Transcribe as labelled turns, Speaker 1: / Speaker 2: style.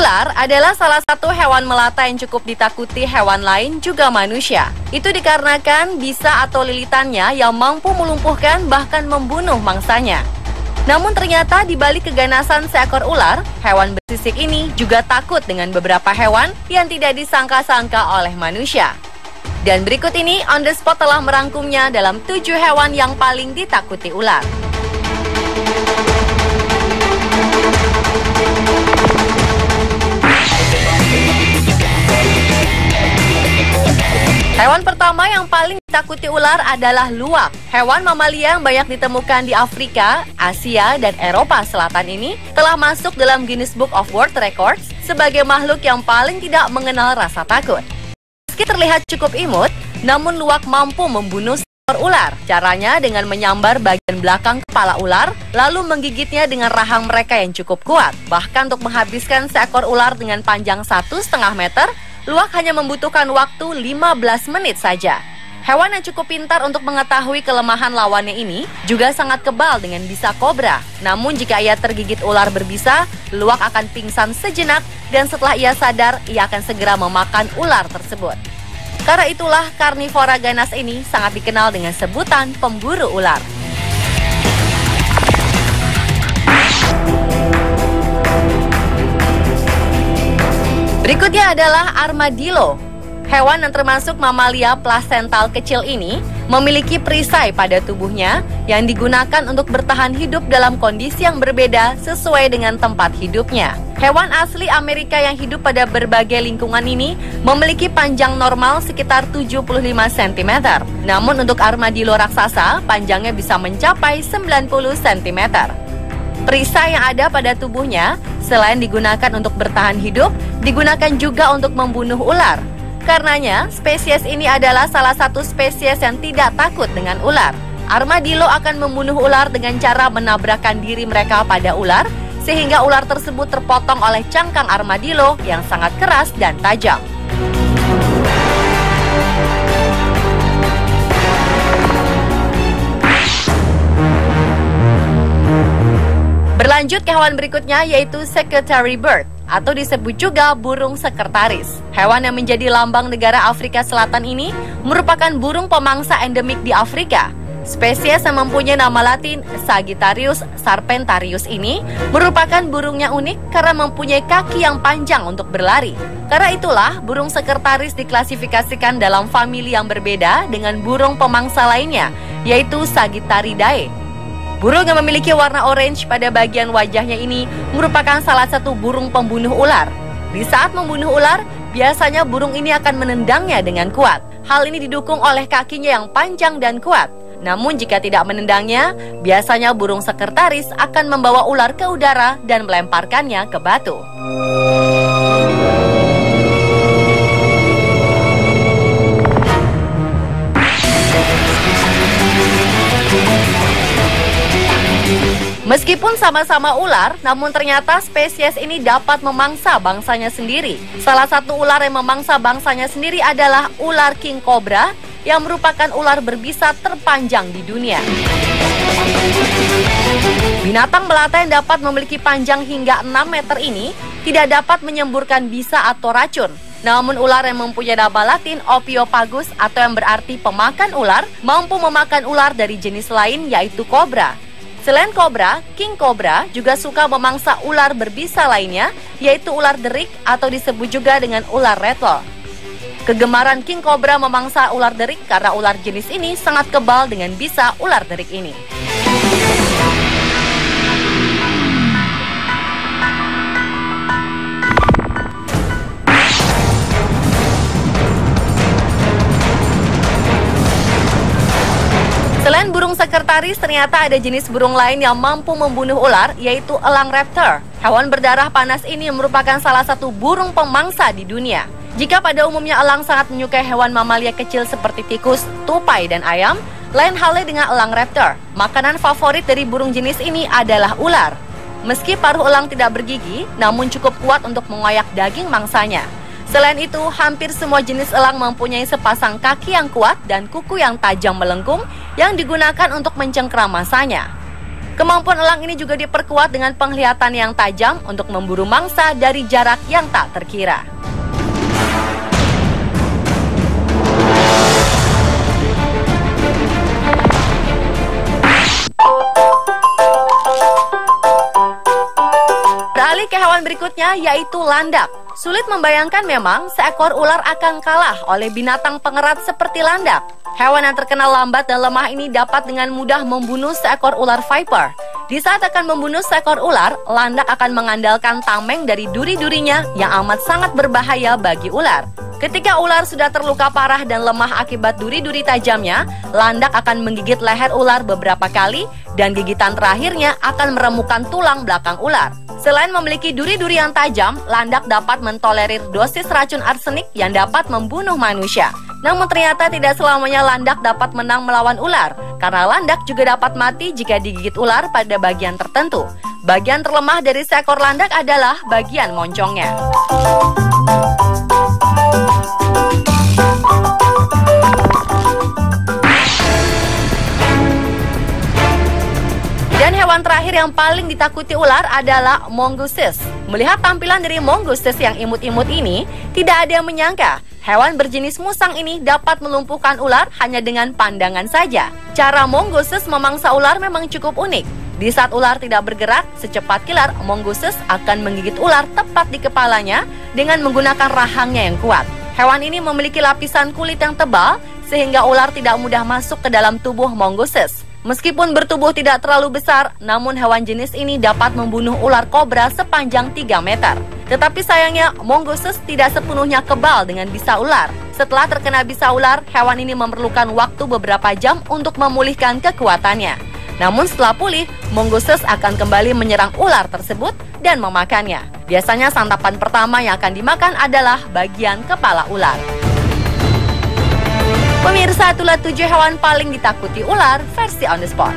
Speaker 1: Ular adalah salah satu hewan melata yang cukup ditakuti hewan lain juga manusia. Itu dikarenakan bisa atau lilitannya yang mampu melumpuhkan bahkan membunuh mangsanya. Namun ternyata di balik keganasan seekor ular, hewan bersisik ini juga takut dengan beberapa hewan yang tidak disangka-sangka oleh manusia. Dan berikut ini On The Spot telah merangkumnya dalam 7 hewan yang paling ditakuti ular. Hewan pertama yang paling ditakuti ular adalah luwak. Hewan mamalia yang banyak ditemukan di Afrika, Asia, dan Eropa Selatan ini telah masuk dalam Guinness Book of World Records sebagai makhluk yang paling tidak mengenal rasa takut. Meski terlihat cukup imut, namun luwak mampu membunuh seekor ular. Caranya dengan menyambar bagian belakang kepala ular, lalu menggigitnya dengan rahang mereka yang cukup kuat. Bahkan untuk menghabiskan seekor ular dengan panjang 1,5 meter, luwak hanya membutuhkan waktu 15 menit saja. Hewan yang cukup pintar untuk mengetahui kelemahan lawannya ini juga sangat kebal dengan bisa kobra. Namun jika ia tergigit ular berbisa, luwak akan pingsan sejenak dan setelah ia sadar, ia akan segera memakan ular tersebut. Karena itulah karnivora ganas ini sangat dikenal dengan sebutan pemburu ular. Berikutnya adalah armadillo. Hewan yang termasuk mamalia plasental kecil ini memiliki perisai pada tubuhnya yang digunakan untuk bertahan hidup dalam kondisi yang berbeda sesuai dengan tempat hidupnya. Hewan asli Amerika yang hidup pada berbagai lingkungan ini memiliki panjang normal sekitar 75 cm. Namun untuk armadillo raksasa, panjangnya bisa mencapai 90 cm. Perisai yang ada pada tubuhnya, selain digunakan untuk bertahan hidup, digunakan juga untuk membunuh ular. Karenanya, spesies ini adalah salah satu spesies yang tidak takut dengan ular. Armadillo akan membunuh ular dengan cara menabrakkan diri mereka pada ular, sehingga ular tersebut terpotong oleh cangkang armadillo yang sangat keras dan tajam. Berlanjut ke hewan berikutnya yaitu secretary bird atau disebut juga burung sekretaris. Hewan yang menjadi lambang negara Afrika Selatan ini merupakan burung pemangsa endemik di Afrika. Spesies yang mempunyai nama latin Sagittarius serpentarius ini merupakan burung yang unik karena mempunyai kaki yang panjang untuk berlari. Karena itulah burung sekretaris diklasifikasikan dalam famili yang berbeda dengan burung pemangsa lainnya, yaitu Sagittariidae. Burung yang memiliki warna orange pada bagian wajahnya ini merupakan salah satu burung pembunuh ular. Di saat membunuh ular, biasanya burung ini akan menendangnya dengan kuat. Hal ini didukung oleh kakinya yang panjang dan kuat. Namun jika tidak menendangnya, biasanya burung sekretaris akan membawa ular ke udara dan melemparkannya ke batu. Meskipun sama-sama ular, namun ternyata spesies ini dapat memangsa bangsanya sendiri. Salah satu ular yang memangsa bangsanya sendiri adalah ular king cobra, yang merupakan ular berbisa terpanjang di dunia. Binatang melata yang dapat memiliki panjang hingga 6 meter ini tidak dapat menyemburkan bisa atau racun. Namun ular yang mempunyai nama latin Ophiopagus atau yang berarti pemakan ular, mampu memakan ular dari jenis lain yaitu kobra. Selain kobra, king cobra juga suka memangsa ular berbisa lainnya, yaitu ular derik atau disebut juga dengan ular rattle. Kegemaran king cobra memangsa ular derik karena ular jenis ini sangat kebal dengan bisa ular derik ini. Selain burung sekretaris, ternyata ada jenis burung lain yang mampu membunuh ular, yaitu elang raptor. Hewan berdarah panas ini merupakan salah satu burung pemangsa di dunia. Jika pada umumnya elang sangat menyukai hewan mamalia kecil seperti tikus, tupai, dan ayam, lain halnya dengan elang raptor. Makanan favorit dari burung jenis ini adalah ular. Meski paruh elang tidak bergigi, namun cukup kuat untuk mengoyak daging mangsanya. Selain itu, hampir semua jenis elang mempunyai sepasang kaki yang kuat dan kuku yang tajam melengkung yang digunakan untuk mencengkeram mangsanya. Kemampuan elang ini juga diperkuat dengan penglihatan yang tajam untuk memburu mangsa dari jarak yang tak terkira. Beralih ke hewan berikutnya, yaitu landak. Sulit membayangkan memang seekor ular akan kalah oleh binatang pengerat seperti landak. Hewan yang terkenal lambat dan lemah ini dapat dengan mudah membunuh seekor ular viper. Di saat akan membunuh seekor ular, landak akan mengandalkan tameng dari duri-durinya yang amat sangat berbahaya bagi ular. Ketika ular sudah terluka parah dan lemah akibat duri-duri tajamnya, landak akan menggigit leher ular beberapa kali dan gigitan terakhirnya akan meremukan tulang belakang ular. Selain memiliki duri-duri yang tajam, landak dapat mentolerir dosis racun arsenik yang dapat membunuh manusia. Namun ternyata tidak selamanya landak dapat menang melawan ular, karena landak juga dapat mati jika digigit ular pada bagian tertentu. Bagian terlemah dari seekor landak adalah bagian moncongnya. Dan hewan terakhir yang paling ditakuti ular adalah mongooses. Melihat tampilan dari mongooses yang imut-imut ini, tidak ada yang menyangka hewan berjenis musang ini dapat melumpuhkan ular hanya dengan pandangan saja. Cara mongooses memangsa ular memang cukup unik. Di saat ular tidak bergerak, secepat kilat mongooses akan menggigit ular tepat di kepalanya dengan menggunakan rahangnya yang kuat. Hewan ini memiliki lapisan kulit yang tebal sehingga ular tidak mudah masuk ke dalam tubuh mongooses. Meskipun bertubuh tidak terlalu besar, namun hewan jenis ini dapat membunuh ular kobra sepanjang 3 meter. Tetapi sayangnya, mongooses tidak sepenuhnya kebal dengan bisa ular. Setelah terkena bisa ular, hewan ini memerlukan waktu beberapa jam untuk memulihkan kekuatannya. Namun setelah pulih, mongooses akan kembali menyerang ular tersebut dan memakannya. Biasanya santapan pertama yang akan dimakan adalah bagian kepala ular. Pemirsa, itulah 7 hewan paling ditakuti ular versi On The Spot.